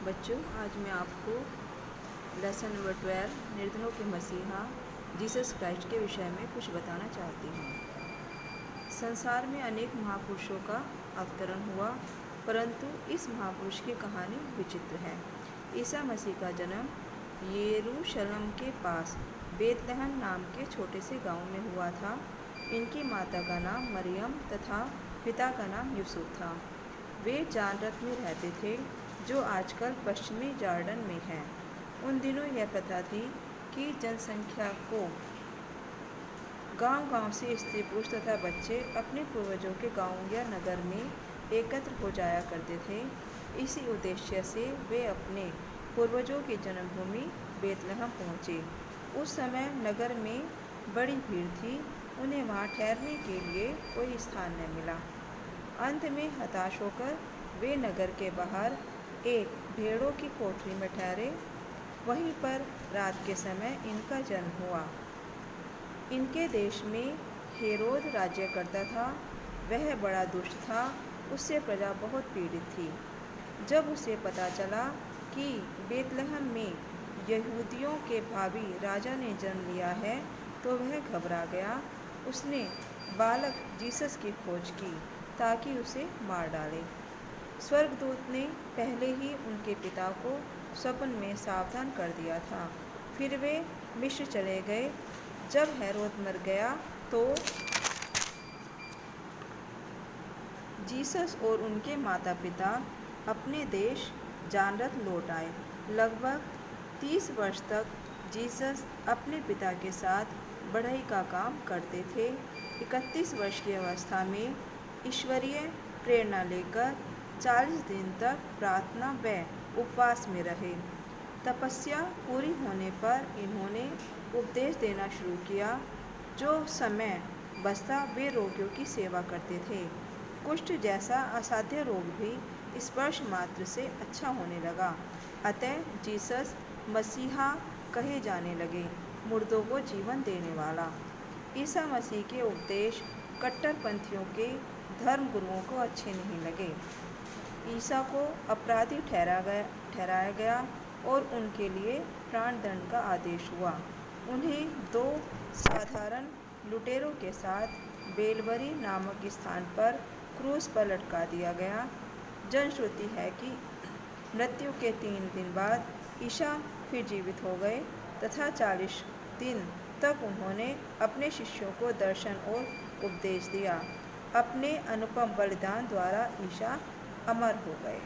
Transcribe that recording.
बच्चों, आज मैं आपको लेसन नंबर 12 निर्धनों के मसीहा जीसस क्राइस्ट के विषय में कुछ बताना चाहती हूँ। संसार में अनेक महापुरुषों का अवतरण हुआ, परंतु इस महापुरुष की कहानी विचित्र है। ईसा मसीह का जन्म यरूशलेम के पास बेतलहम नाम के छोटे से गांव में हुआ था। इनकी माता का नाम मरियम तथा पिता का नाम यूसुफ था। वे जानरत में रहते थे, जो आजकल पश्चिमी जॉर्डन में है। उन दिनों यह प्रथा थी कि जनसंख्या को गांव-गांव से स्त्री पुरुष तथा बच्चे अपने पूर्वजों के गांव या नगर में एकत्र हो जाया करते थे। इसी उद्देश्य से वे अपने पूर्वजों की जन्मभूमि बेतलहम पहुँचे। उस समय नगर में बड़ी भीड़ थी, उन्हें वहाँ ठहरने के लिए कोई स्थान न मिला। अंत में हताश होकर वे नगर के बाहर एक भेड़ों की कोठरी में ठहरे। वहीं पर रात के समय इनका जन्म हुआ। इनके देश में हेरोद राज्य करता था। वह बड़ा दुष्ट था, उससे प्रजा बहुत पीड़ित थी। जब उसे पता चला कि बेतलहम में यहूदियों के भावी राजा ने जन्म लिया है, तो वह घबरा गया। उसने बालक जीसस की खोज की ताकि उसे मार डाले। स्वर्गदूत ने पहले ही उनके पिता को स्वप्न में सावधान कर दिया था। फिर वे मिस्र चले गए। जब हेरोद मर गया तो जीसस और उनके माता पिता अपने देश जानरत लौट आए। लगभग 30 वर्ष तक जीसस अपने पिता के साथ बढ़ई का काम करते थे। 31 वर्ष की अवस्था में ईश्वरीय प्रेरणा लेकर 40 दिन तक प्रार्थना व उपवास में रहे। तपस्या पूरी होने पर इन्होंने उपदेश देना शुरू किया। जो समय बचता वे रोगियों की सेवा करते थे। कुष्ठ जैसा असाध्य रोग भी स्पर्श मात्र से अच्छा होने लगा। अतः जीसस मसीहा कहे जाने लगे, मुर्दों को जीवन देने वाला। ईसा मसीह के उपदेश कट्टरपंथियों के धर्म गुरुओं को अच्छे नहीं लगे। ईसा को अपराधी ठहराया गया और उनके लिए प्राणदंड का आदेश हुआ। उन्हें 2 साधारण लुटेरों के साथ बेलबरी नामक स्थान पर क्रूस पर लटका दिया गया। जनश्रुति है कि मृत्यु के 3 दिन बाद ईसा फिर जीवित हो गए तथा 40 दिन तक उन्होंने अपने शिष्यों को दर्शन और उपदेश दिया। अपने अनुपम बलिदान द्वारा ईसा अमर हो गए।